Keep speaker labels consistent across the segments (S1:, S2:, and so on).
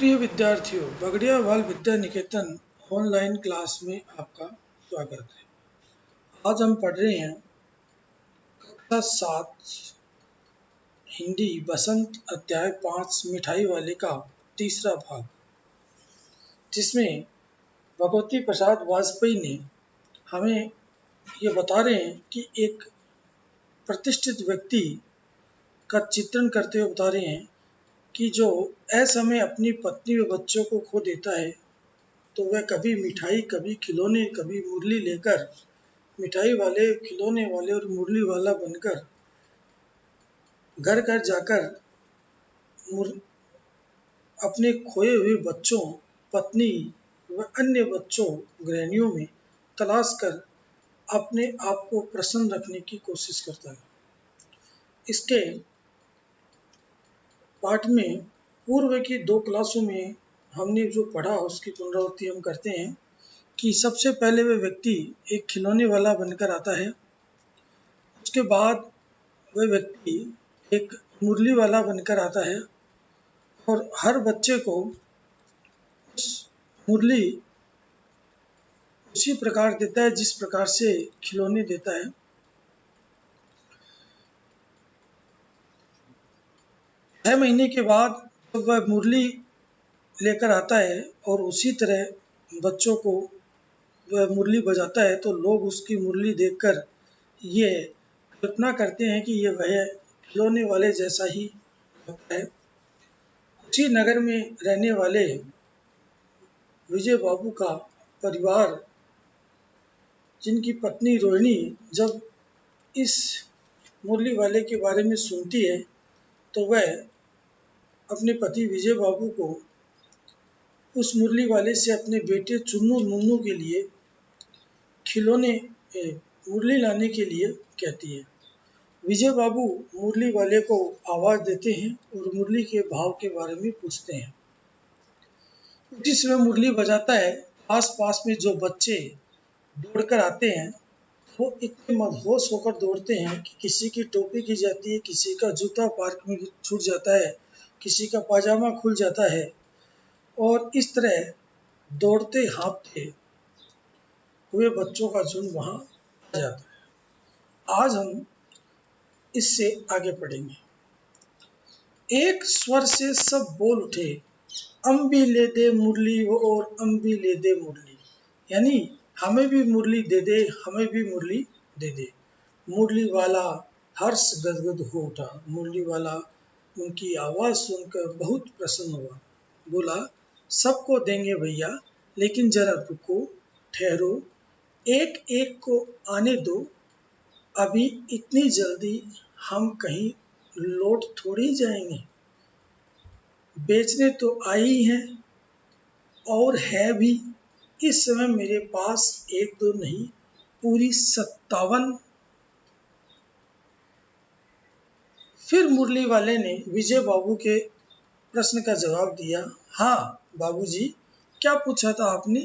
S1: प्रिय विद्यार्थियों, बगड़िया बाल विद्या निकेतन ऑनलाइन क्लास में आपका स्वागत है। आज हम पढ़ रहे हैं कक्षा 7 हिंदी बसंत अध्याय 5 मिठाई वाले का तीसरा भाग, जिसमें भगवती प्रसाद वाजपेयी ने हमें ये बता रहे हैं कि एक प्रतिष्ठित व्यक्ति का चित्रण करते हुए बता रहे हैं कि जो असमय अपनी पत्नी व बच्चों को खो देता है, तो वह कभी मिठाई, कभी खिलौने, कभी मुरली लेकर मिठाई वाले, खिलौने वाले और मुरली वाला बनकर घर घर जाकर अपने खोए हुए बच्चों, पत्नी व अन्य बच्चों, गृहिणियों में तलाश कर अपने आप को प्रसन्न रखने की कोशिश करता है। इसके पाठ में पूर्व की 2 क्लासों में हमने जो पढ़ा उसकी पुनरावृत्ति हम करते हैं कि सबसे पहले वह व्यक्ति एक खिलौने वाला बनकर आता है। उसके बाद वह व्यक्ति एक मुरली वाला बनकर आता है और हर बच्चे को उस मुरली उसी प्रकार देता है जिस प्रकार से खिलौने देता है। 6 महीने के बाद जब वह मुरली लेकर आता है और उसी तरह बच्चों को वह मुरली बजाता है, तो लोग उसकी मुरली देखकर ये कल्पना करते हैं कि ये वह खिलौने वाले जैसा ही लगता है। उसी नगर में रहने वाले विजय बाबू का परिवार, जिनकी पत्नी रोहिणी जब इस मुरली वाले के बारे में सुनती है, तो वह अपने पति विजय बाबू को उस मुरली वाले से अपने बेटे चुन्नू मुन्नू के लिए खिलौने मुरली लाने के लिए कहती है। विजय बाबू मुरली वाले को आवाज़ देते हैं और मुरली के भाव के बारे में पूछते हैं। उसी समय मुरली बजाता है। आस पास में जो बच्चे दौड़कर आते हैं वो इतने मदहोश होकर दौड़ते हैं कि किसी की टोपी की जाती है, किसी का जूता पार्क में छूट जाता है, किसी का पाजामा खुल जाता है और इस तरह दौड़ते हाँफते हुए बच्चों का झुंड वहाँ आ जाता है। आज हम इससे आगे पढ़ेंगे। एक स्वर से सब बोल उठे, अम्बी ले दे मुरली और अम्बी ले दे मुरली, यानी हमें भी मुरली दे दे, हमें भी मुरली दे दे। मुरली वाला हर्ष गदगद हो उठा। मुरली वाला उनकी आवाज़ सुनकर बहुत प्रसन्न हुआ। बोला, सबको देंगे भैया, लेकिन जरा रुको, ठहरो, एक एक को आने दो। अभी इतनी जल्दी हम कहीं लौट थोड़ी जाएंगे। बेचने तो आई हैं और है भी। इस समय मेरे पास 1-2 नहीं, पूरी 57। फिर मुरली वाले ने विजय बाबू के प्रश्न का जवाब दिया। हाँ बाबूजी, क्या पूछा था आपने?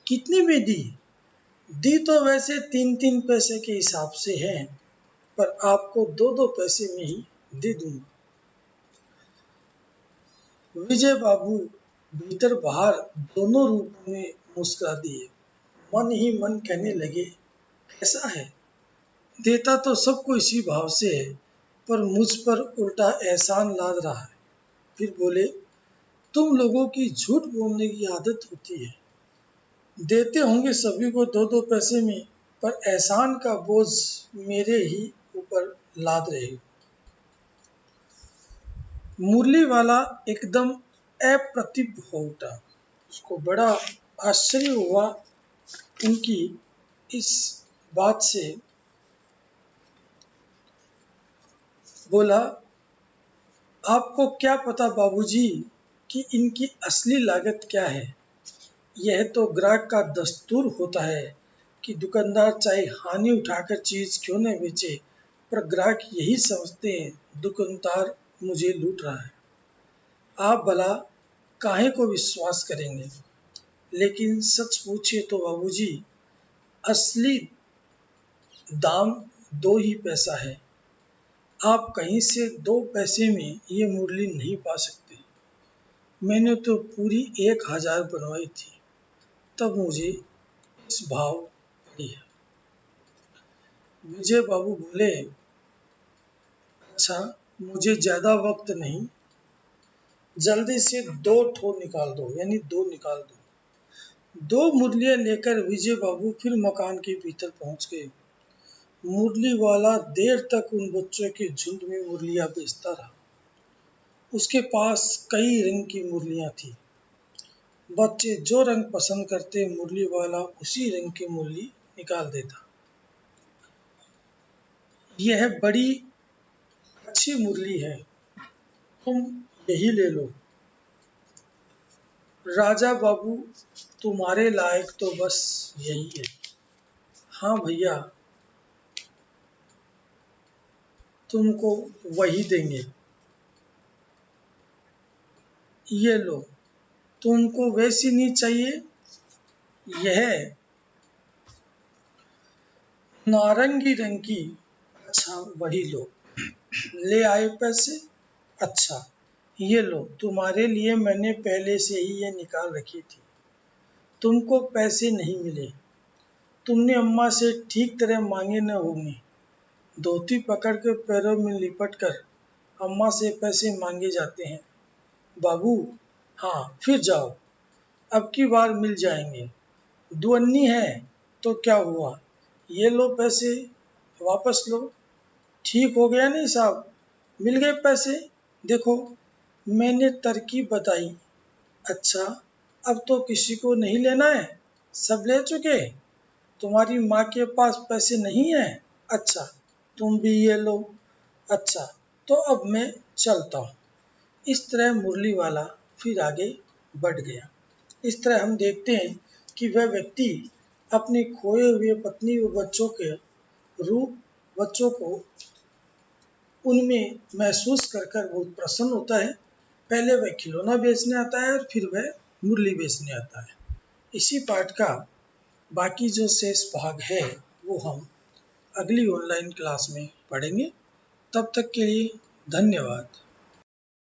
S1: कितने में दी? दी तो वैसे 3-3 पैसे के हिसाब से है, पर आपको 2-2 पैसे में ही दे दूंगा। विजय बाबू भीतर बाहर दोनों रूपों में मुस्कुरा दिए। मन ही मन कहने लगे, कैसा है? देता तो सबको इसी भाव से है, पर मुझ पर उल्टा एहसान लाद रहा है। फिर बोले, तुम लोगों की झूठ बोलने की आदत होती है। देते होंगे सभी को 2-2 पैसे में, पर एहसान का बोझ मेरे ही ऊपर लाद रहे हो। मुरली वाला एकदम अप्रतिभ हो उठा। उसको बड़ा आश्चर्य हुआ उनकी इस बात से। बोला, आपको क्या पता बाबूजी कि इनकी असली लागत क्या है? यह तो ग्राहक का दस्तूर होता है कि दुकानदार चाहे हानि उठाकर चीज क्यों न बेचे, पर ग्राहक यही समझते हैं दुकानदार मुझे लूट रहा है। आप भला काहे को विश्वास करेंगे? लेकिन सच पूछिए तो बाबूजी, असली दाम 2 ही पैसा है। आप कहीं से 2 पैसे में ये मुरली नहीं पा सकते। मैंने तो पूरी 1000 बनवाई थी, तब मुझे इस भाव पड़ी है। विजय बाबू बोले, अच्छा मुझे ज्यादा वक्त नहीं, जल्दी से 2 ठो निकाल दो, यानी 2 निकाल दो। 2 मुरलियां लेकर विजय बाबू फिर मकान के भीतर पहुंच गए। मुरली वाला देर तक उन बच्चों के झुंड में मुरलियां बेचता रहा। उसके पास कई रंग की मुरलियां थी। बच्चे जो रंग पसंद करते, मुरली वाला उसी रंग की मुरली निकाल देता। यह बड़ी अच्छी मुरली है, तुम यही ले लो। राजा बाबू, तुम्हारे लायक तो बस यही है। हाँ भैया, तुमको वही देंगे। ये लो। तुमको वैसी नहीं चाहिए? यह नारंगी रंग की। अच्छा वही लो। ले आए पैसे? अच्छा ये लो, तुम्हारे लिए मैंने पहले से ही ये निकाल रखी थी। तुमको पैसे नहीं मिले, तुमने अम्मा से ठीक तरह मांगे न होंगे। धोती पकड़ के पैरों में लिपट कर अम्मा से पैसे मांगे जाते हैं। बाबू, हाँ फिर जाओ, अब की बार मिल जाएंगे। दुअन्नी है तो क्या हुआ, ये लो पैसे, वापस लो। ठीक हो गया नहीं साहब, मिल गए पैसे। देखो, मैंने तरकीब बताई। अच्छा, अब तो किसी को नहीं लेना है, सब ले चुके। तुम्हारी माँ के पास पैसे नहीं है? अच्छा, तुम भी ये लो। अच्छा, तो अब मैं चलता हूँ। इस तरह मुरली वाला फिर आगे बढ़ गया। इस तरह हम देखते हैं कि वह व्यक्ति अपने खोए हुए पत्नी व बच्चों को उनमें महसूस कर कर बहुत प्रसन्न होता है। पहले वह खिलौना बेचने आता है और फिर वह मुरली बेचने आता है। इसी पाठ का बाकी जो शेष भाग है वो हम अगली ऑनलाइन क्लास में पढ़ेंगे। तब तक के लिए धन्यवाद।